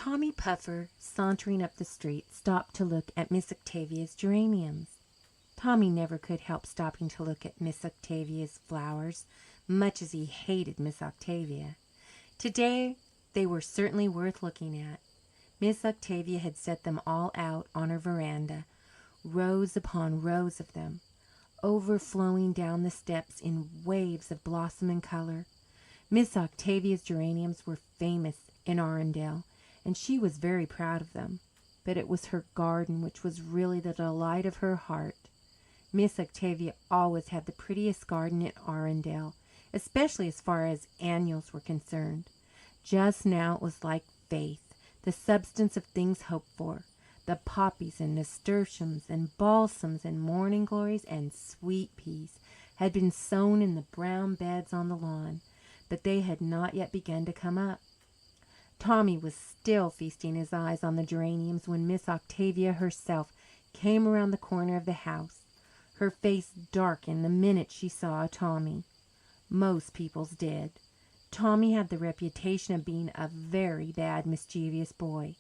Tommy Puffer, sauntering up the street, stopped to look at Miss Octavia's geraniums. Tommy never could help stopping to look at Miss Octavia's flowers, much as he hated Miss Octavia. Today they were certainly worth looking at. Miss Octavia had set them all out on her veranda, rows upon rows of them, overflowing down the steps in waves of blossom and color. Miss Octavia's geraniums were famous in Arundel, and she was very proud of them. But it was her garden which was really the delight of her heart. Miss Octavia always had the prettiest garden in Arundel, especially as far as annuals were concerned. Just now it was like faith, the substance of things hoped for. The poppies and nasturtiums and balsams and morning glories and sweet peas had been sown in the brown beds on the lawn, but they had not yet begun to come up. Tommy was still feasting his eyes on the geraniums when Miss Octavia herself came around the corner of the house. Her face darkened the minute she saw Tommy. Most people's did. Tommy had the reputation of being a very bad, mischievous boy.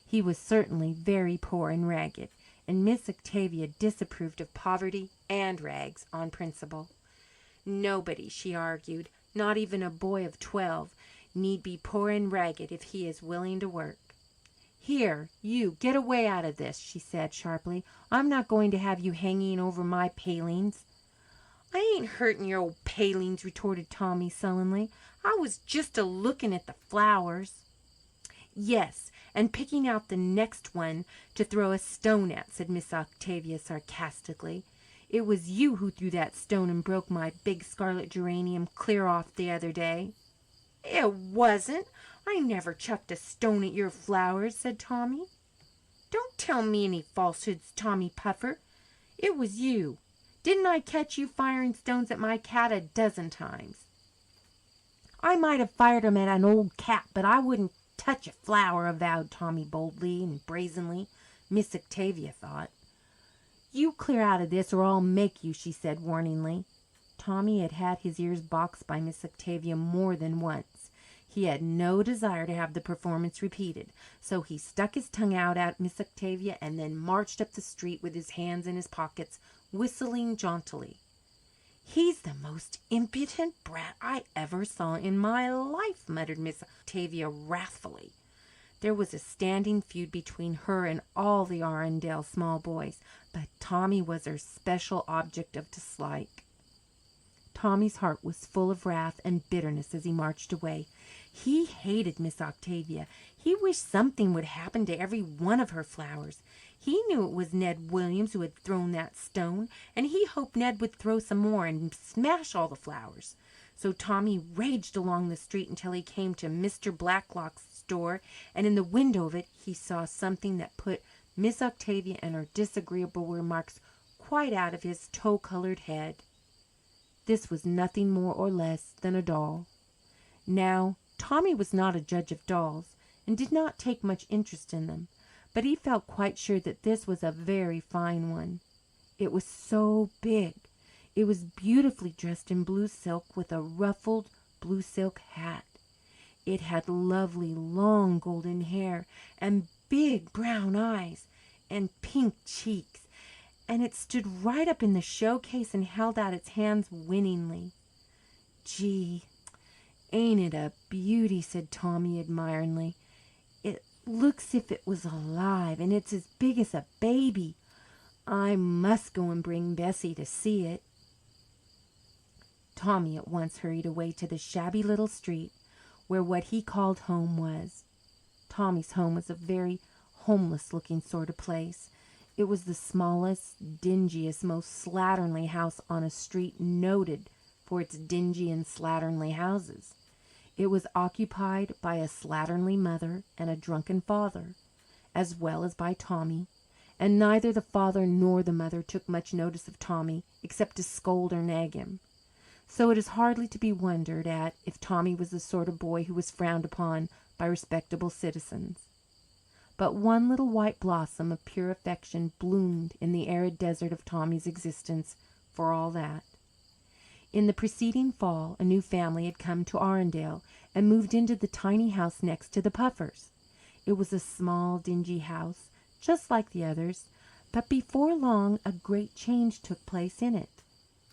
He was certainly very poor and ragged, and Miss Octavia disapproved of poverty and rags on principle. Nobody, she argued, not even a boy of 12, need be poor and ragged if he is willing to work. "Here, you, get away out of this," she said sharply. "I'm not going to have you hanging over my palings." "I ain't hurting your old palings," retorted Tommy sullenly. "I was just a looking at the flowers." "Yes, and picking out the next one to throw a stone at," said Miss Octavia sarcastically. "It was you who threw that stone and broke my big scarlet geranium clear off the other day." "It wasn't. I never chucked a stone at your flowers," said Tommy. "Don't tell me any falsehoods, Tommy Puffer. It was you. Didn't I catch you firing stones at my cat 12 times?" "I might have fired 'em at an old cat, but I wouldn't touch a flower," avowed Tommy boldly and brazenly, Miss Octavia thought. "You clear out of this or I'll make you," she said warningly. Tommy had had his ears boxed by Miss Octavia more than once. He had no desire to have the performance repeated, so he stuck his tongue out at Miss Octavia and then marched up the street with his hands in his pockets, whistling jauntily. "He's the most impudent brat I ever saw in my life," muttered Miss Octavia wrathfully. There was a standing feud between her and all the Arundel small boys, but Tommy was her special object of dislike. Tommy's heart was full of wrath and bitterness as he marched away. He hated Miss Octavia. He wished something would happen to every one of her flowers. He knew it was Ned Williams who had thrown that stone, and he hoped Ned would throw some more and smash all the flowers. So Tommy raged along the street until he came to Mr. Blacklock's store, and in the window of it he saw something that put Miss Octavia and her disagreeable remarks quite out of his tow-coloured head. This was nothing more or less than a doll. Now, Tommy was not a judge of dolls, and did not take much interest in them, but he felt quite sure that this was a very fine one. It was so big. It was beautifully dressed in blue silk with a ruffled blue silk hat. It had lovely long golden hair and big brown eyes and pink cheeks, and it stood right up in the showcase and held out its hands winningly. "Gee, ain't it a beauty?" said Tommy admiringly. "It looks as if it was alive, and it's as big as a baby. I must go and bring Bessie to see it." Tommy at once hurried away to the shabby little street where what he called home was. Tommy's home was a very homeless-looking sort of place. It was the smallest, dingiest, most slatternly house on a street noted for its dingy and slatternly houses. It was occupied by a slatternly mother and a drunken father, as well as by Tommy, and neither the father nor the mother took much notice of Tommy except to scold or nag him. So it is hardly to be wondered at if Tommy was the sort of boy who was frowned upon by respectable citizens. But one little white blossom of pure affection bloomed in the arid desert of Tommy's existence, for all that. In the preceding fall a new family had come to Arundel and moved into the tiny house next to the Puffers. It was a small, dingy house, just like the others, but before long a great change took place in it.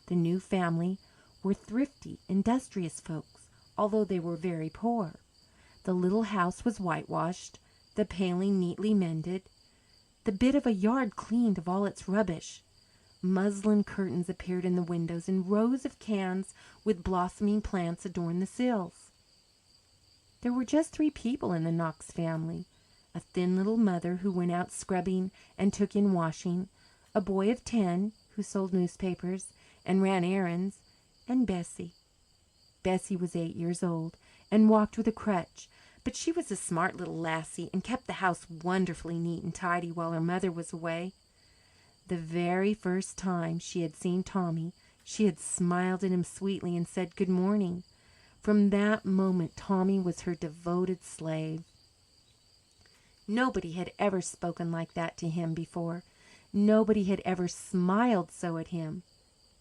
The new family were thrifty, industrious folks, although they were very poor. The little house was whitewashed, the paling neatly mended, the bit of a yard cleaned of all its rubbish. Muslin curtains appeared in the windows, and rows of cans with blossoming plants adorned the sills. There were just 3 people in the Knox family: a thin little mother who went out scrubbing and took in washing, a boy of 10 who sold newspapers and ran errands, and Bessie. Bessie was 8 years old and walked with a crutch, but she was a smart little lassie and kept the house wonderfully neat and tidy while her mother was away. The very first time she had seen Tommy, she had smiled at him sweetly and said good morning. From that moment Tommy was her devoted slave. Nobody had ever spoken like that to him before. Nobody had ever smiled so at him.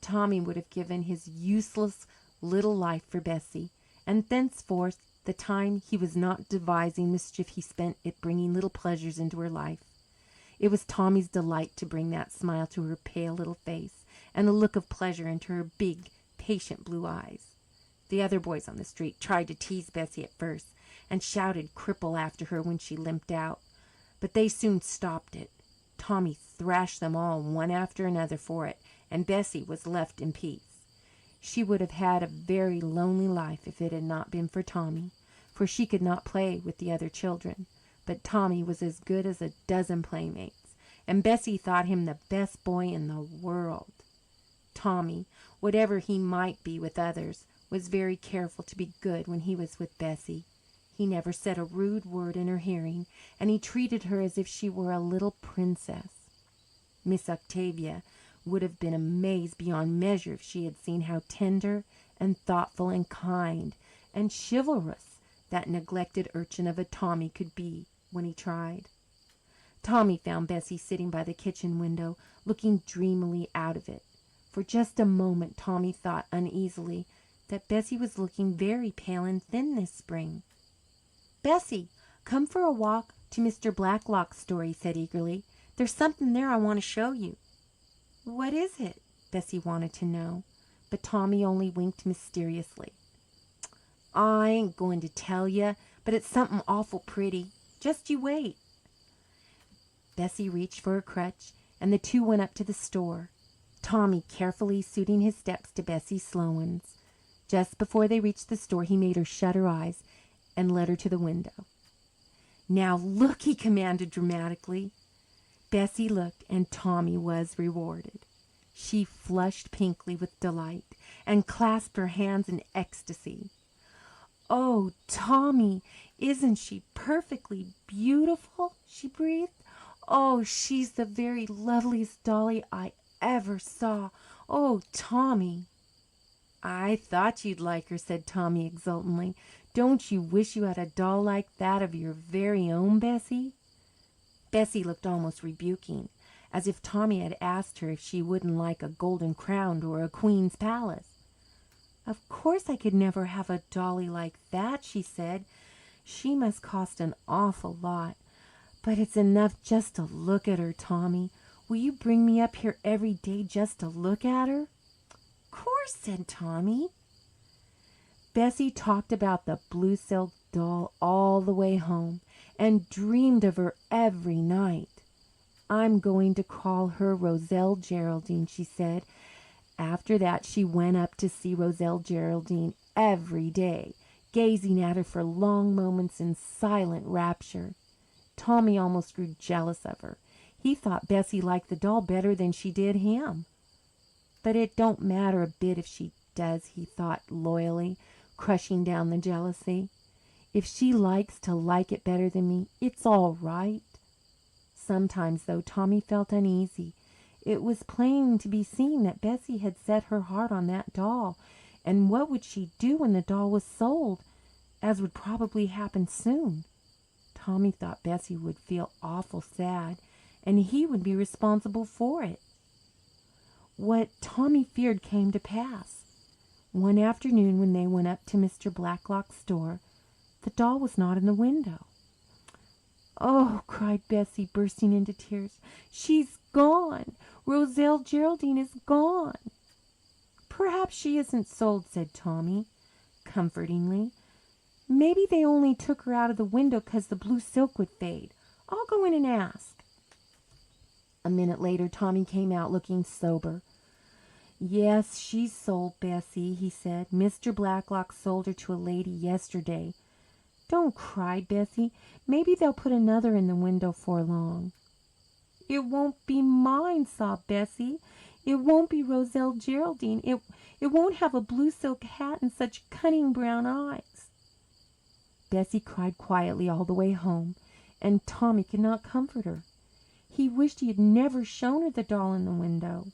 Tommy would have given his useless little life for Bessie, and thenceforth the time he was not devising mischief he spent it bringing little pleasures into her life. It was Tommy's delight to bring that smile to her pale little face and a look of pleasure into her big, patient blue eyes. The other boys on the street tried to tease Bessie at first, and shouted "cripple" after her when she limped out, but they soon stopped it. Tommy thrashed them all one after another for it, and Bessie was left in peace. She would have had a very lonely life if it had not been for Tommy, for she could not play with the other children. But Tommy was as good as a dozen playmates, and Bessie thought him the best boy in the world. Tommy, whatever he might be with others, was very careful to be good when he was with Bessie. He never said a rude word in her hearing, and he treated her as if she were a little princess. Miss Octavia would have been amazed beyond measure if she had seen how tender and thoughtful and kind and chivalrous that neglected urchin of a Tommy could be when he tried. Tommy found Bessie sitting by the kitchen window, looking dreamily out of it. For just a moment Tommy thought uneasily that Bessie was looking very pale and thin this spring. "Bessie, come for a walk to Mr. Blacklock's store," he said eagerly. "There's something there I want to show you." "What is it?" Bessie wanted to know, but Tommy only winked mysteriously. "I ain't going to tell you, but it's something awful pretty. Just you wait." Bessie reached for her crutch, and the 2 went up to the store, Tommy carefully suiting his steps to Bessie's slow ones. Just before they reached the store he made her shut her eyes and led her to the window. "Now look," he commanded dramatically. Bessie looked, and Tommy was rewarded. She flushed pinkly with delight and clasped her hands in ecstasy. "Oh, Tommy, isn't she perfectly beautiful?" she breathed. "Oh, she's the very loveliest dolly I ever saw. Oh, Tommy!" "I thought you'd like her," said Tommy exultantly. "Don't you wish you had a doll like that of your very own, Bessie?" Bessie looked almost rebuking, as if Tommy had asked her if she wouldn't like a golden crown or a queen's palace. "Of course I could never have a dolly like that," she said. "She must cost an awful lot. But it's enough just to look at her, Tommy. Will you bring me up here every day just to look at her?" "Of course," said Tommy. Bessie talked about the blue silk doll all the way home, and dreamed of her every night. "I'm going to call her Roselle Geraldine," she said. After that she went up to see Roselle Geraldine every day, gazing at her for long moments in silent rapture. Tommy almost grew jealous of her. He thought Bessie liked the doll better than she did him. "But it don't matter a bit if she does," he thought loyally, crushing down the jealousy. "If she likes to like it better than me, it's all right." Sometimes, though, Tommy felt uneasy. It was plain to be seen that Bessie had set her heart on that doll, and what would she do when the doll was sold, as would probably happen soon? Tommy thought Bessie would feel awful sad, and he would be responsible for it. What Tommy feared came to pass. One afternoon when they went up to Mr. Blacklock's store, the doll was not in the window. "Oh," cried Bessie, bursting into tears, "she's gone! Roselle Geraldine is gone!" "Perhaps she isn't sold," said Tommy, comfortingly. "Maybe they only took her out of the window 'cause the blue silk would fade. I'll go in and ask." A minute later Tommy came out looking sober. "Yes, she's sold, Bessie," he said. "Mr. Blacklock sold her to a lady yesterday. Don't cry, Bessie. Maybe they'll put another in the window 'fore long." "It won't be mine," sobbed Bessie. "It won't be Roselle Geraldine. It won't have a blue silk hat and such cunning brown eyes." Bessie cried quietly all the way home, and Tommy could not comfort her. He wished he had never shown her the doll in the window.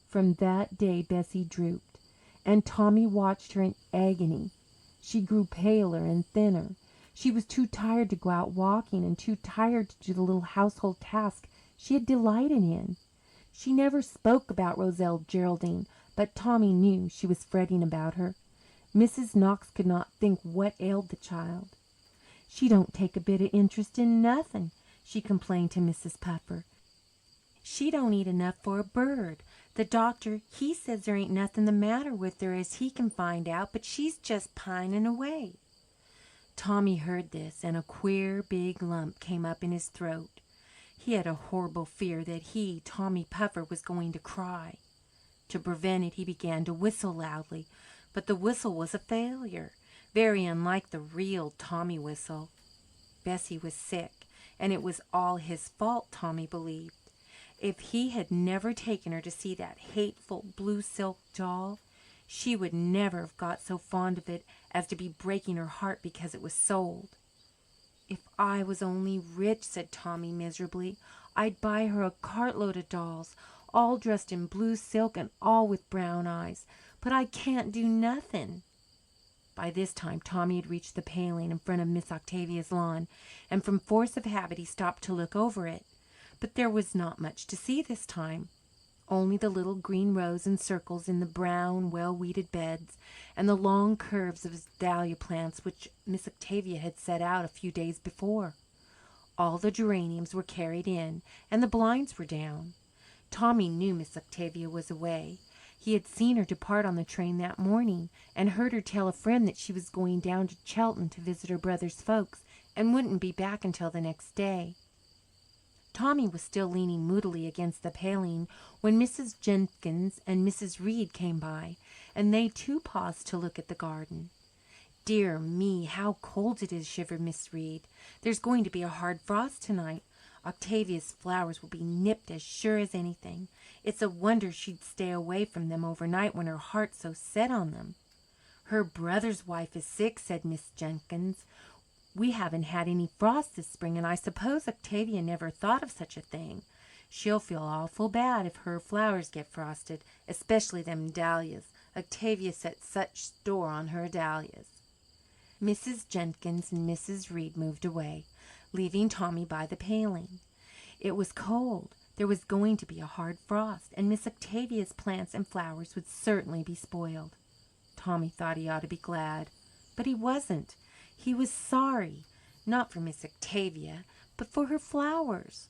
From that day Bessie drooped, and Tommy watched her in agony. She grew paler and thinner. She was too tired to go out walking, and too tired to do the little household tasks she had delighted in. She never spoke about Roselle Geraldine, but Tommy knew she was fretting about her. Mrs. Knox could not think what ailed the child. "She don't take a bit of interest in nothing," she complained to Mrs. Puffer. "She don't eat enough for a bird. The doctor, he says there ain't nothing the matter with her as he can find out, but she's just pining away." Tommy heard this, and a queer big lump came up in his throat. He had a horrible fear that he, Tommy Puffer, was going to cry. To prevent it, he began to whistle loudly, but the whistle was a failure, very unlike the real Tommy whistle. Bessie was sick, and it was all his fault, Tommy believed. If he had never taken her to see that hateful blue silk doll, she would never have got so fond of it as to be breaking her heart because it was sold. "If I was only rich," said Tommy miserably, "I'd buy her a cartload of dolls, all dressed in blue silk and all with brown eyes. But I can't do nothing." By this time Tommy had reached the paling in front of Miss Octavia's lawn, and from force of habit he stopped to look over it. But there was not much to see this time, only the little green rows and circles in the brown, well-weeded beds, and the long curves of his dahlia plants which Miss Octavia had set out a few days before. All the geraniums were carried in, and the blinds were down. Tommy knew Miss Octavia was away. He had seen her depart on the train that morning, and heard her tell a friend that she was going down to Chelton to visit her brother's folks, and wouldn't be back until the next day. Tommy was still leaning moodily against the paling when Mrs. Jenkins and Mrs. Reed came by, and they too paused to look at the garden. "Dear me, how cold it is," shivered Miss Reed. "There's going to be a hard frost tonight. Octavia's flowers will be nipped as sure as anything. It's a wonder she'd stay away from them overnight when her heart's so set on them." "Her brother's wife is sick," said Miss Jenkins. "We haven't had any frost this spring, and I suppose Octavia never thought of such a thing. She'll feel awful bad if her flowers get frosted, especially them dahlias. Octavia sets such store on her dahlias." Mrs. Jenkins and Mrs. Reed moved away, leaving Tommy by the paling. It was cold. There was going to be a hard frost, and Miss Octavia's plants and flowers would certainly be spoiled. Tommy thought he ought to be glad, but he wasn't. He was sorry, not for Miss Octavia, but for her flowers.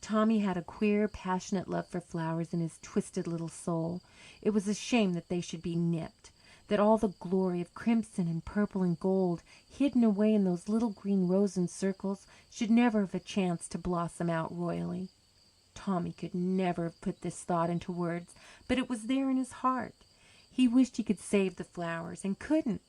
Tommy had a queer, passionate love for flowers in his twisted little soul. It was a shame that they should be nipped, that all the glory of crimson and purple and gold, hidden away in those little green rows and circles, should never have a chance to blossom out royally. Tommy could never have put this thought into words, but it was there in his heart. He wished he could save the flowers, and couldn't.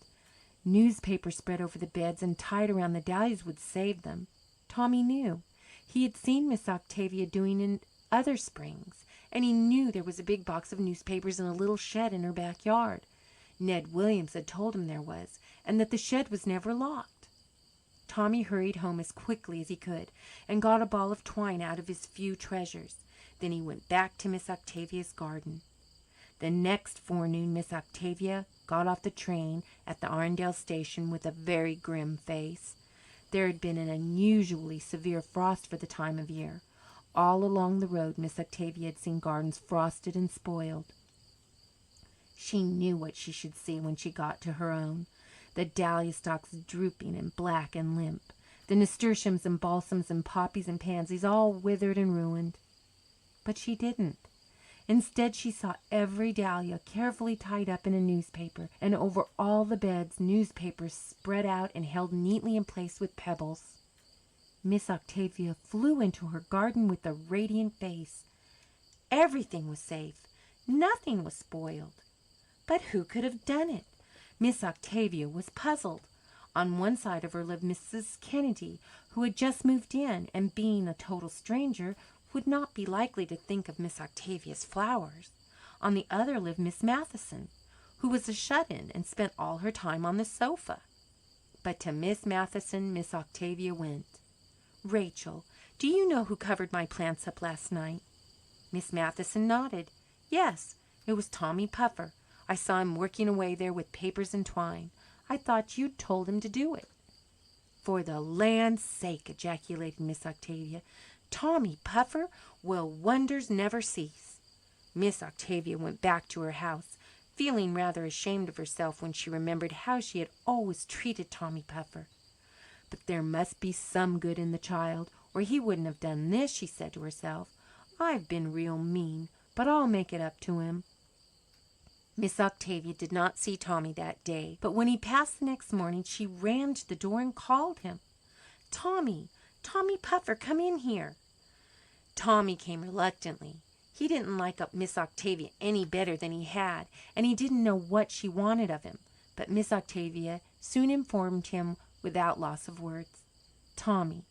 Newspapers spread over the beds and tied around the dahlias would save them. Tommy knew. He had seen Miss Octavia doing in other springs, and he knew there was a big box of newspapers in a little shed in her backyard. Ned Williams had told him there was, and that the shed was never locked. Tommy hurried home as quickly as he could and got a ball of twine out of his few treasures. Then he went back to Miss Octavia's garden. The next forenoon Miss Octavia got off the train at the Arndale station with a very grim face. There had been an unusually severe frost for the time of year. All along the road Miss Octavia had seen gardens frosted and spoiled. She knew what she should see when she got to her own. The dahlia stalks drooping and black and limp, The nasturtiums and balsams and poppies and pansies all withered and ruined. But she didn't. Instead, she saw every dahlia carefully tied up in a newspaper, and over all the beds newspapers spread out and held neatly in place with pebbles. Miss Octavia flew into her garden with a radiant face. Everything was safe. Nothing was spoiled. But who could have done it? Miss Octavia was puzzled. On one side of her lived Mrs. Kennedy, who had just moved in, and being a total stranger, would not be likely to think of Miss Octavia's flowers. On the other lived Miss Matheson, who was a shut-in and spent all her time on the sofa. But to Miss Matheson, Miss Octavia went. "Rachel, do you know who covered my plants up last night?" Miss Matheson nodded. "Yes, it was Tommy Puffer. I saw him working away there with papers and twine. I thought you'd told him to do it." "For the land's sake!" ejaculated Miss Octavia. "Tommy Puffer? Will wonders never cease?" Miss Octavia went back to her house, feeling rather ashamed of herself when she remembered how she had always treated Tommy Puffer. "But there must be some good in the child, or he wouldn't have done this," she said to herself. "I've been real mean, but I'll make it up to him." Miss Octavia did not see Tommy that day, but when he passed the next morning she ran to the door and called him. "Tommy, Tommy Puffer, come in here." Tommy came reluctantly. He didn't like Miss Octavia any better than he had, and he didn't know what she wanted of him. But Miss Octavia soon informed him without loss of words. "Tommy,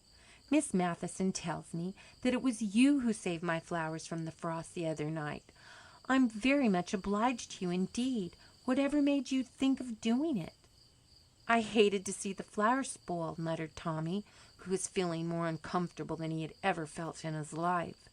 Miss Matheson tells me that it was you who saved my flowers from the frost the other night. I'm very much obliged to you indeed. Whatever made you think of doing it?" "I hated to see the flowers spoiled," muttered Tommy, who was feeling more uncomfortable than he had ever felt in his life.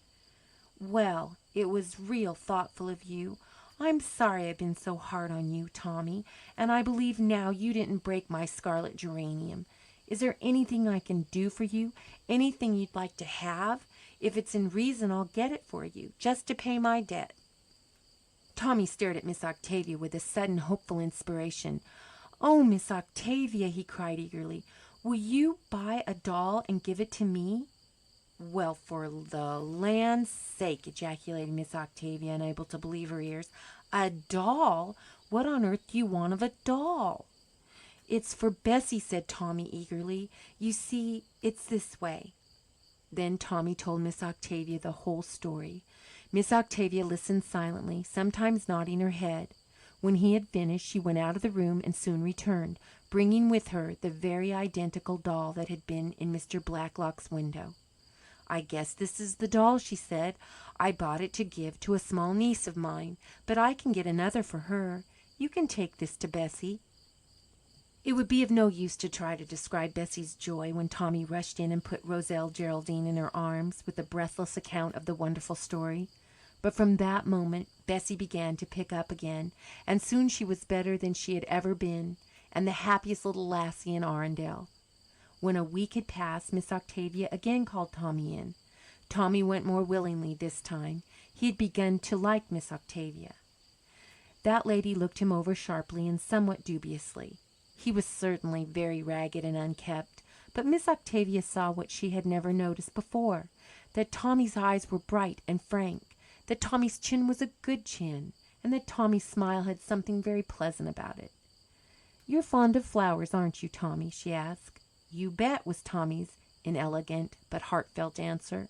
"Well, it was real thoughtful of you. I'm sorry I've been so hard on you, Tommy, and I believe now you didn't break my scarlet geranium. Is there anything I can do for you? Anything you'd like to have? If it's in reason, I'll get it for you, just to pay my debt." Tommy stared at Miss Octavia with a sudden hopeful inspiration. "Oh, Miss Octavia," he cried eagerly, "will you buy a doll and give it to me?" "Well, for the land's sake!" ejaculated Miss Octavia, unable to believe her ears. "A doll? What on earth do you want of a doll?" "It's for Bessie," said Tommy eagerly. "You see, it's this way." Then Tommy told Miss Octavia the whole story. Miss Octavia listened silently, sometimes nodding her head. When he had finished, she went out of the room and soon returned, bringing with her the very identical doll that had been in Mr. Blacklock's window. "I guess this is the doll," she said. "I bought it to give to a small niece of mine, but I can get another for her. You can take this to Bessie." It would be of no use to try to describe Bessie's joy when Tommy rushed in and put Roselle Geraldine in her arms with a breathless account of the wonderful story. But from that moment Bessie began to pick up again, and soon she was better than she had ever been, and the happiest little lassie in Arundel. When a week had passed, Miss Octavia again called Tommy in. Tommy went more willingly this time. He had begun to like Miss Octavia. That lady looked him over sharply and somewhat dubiously. He was certainly very ragged and unkempt, but Miss Octavia saw what she had never noticed before, that Tommy's eyes were bright and frank, that Tommy's chin was a good chin, and that Tommy's smile had something very pleasant about it. "You're fond of flowers, aren't you, Tommy?" she asked. "You bet," was Tommy's inelegant but heartfelt answer.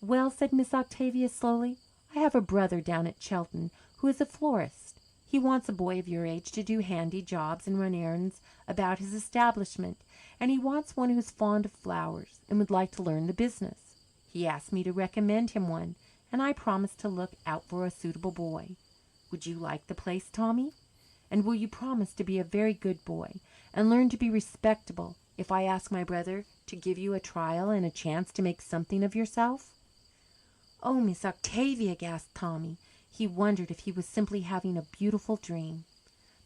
"Well," said Miss Octavia slowly, "I have a brother down at Chelton who is a florist. He wants a boy of your age to do handy jobs and run errands about his establishment, and he wants one who is fond of flowers and would like to learn the business. He asked me to recommend him one, and I promised to look out for a suitable boy. Would you like the place, Tommy? And will you promise to be a very good boy and learn to be respectable if I ask my brother to give you a trial and a chance to make something of yourself?" "Oh, Miss Octavia!" gasped Tommy. He wondered if he was simply having a beautiful dream.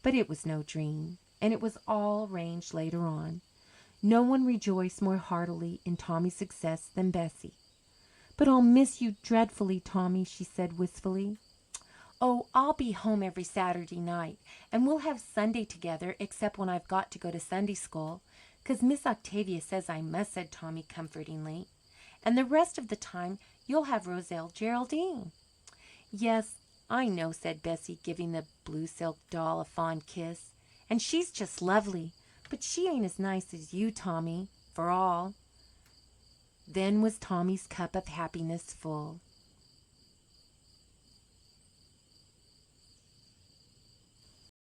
But it was no dream, and it was all arranged later on. No one rejoiced more heartily in Tommy's success than Bessie. "But I'll miss you dreadfully, Tommy," she said wistfully. "Oh, I'll be home every Saturday night, and we'll have Sunday together, except when I've got to go to Sunday school. 'Cause Miss Octavia says I must," said Tommy comfortingly. "And the rest of the time you'll have Roselle Geraldine." "Yes, I know," said Bessie, giving the blue silk doll a fond kiss. "And she's just lovely. But she ain't as nice as you, Tommy, for all." Then was Tommy's cup of happiness full.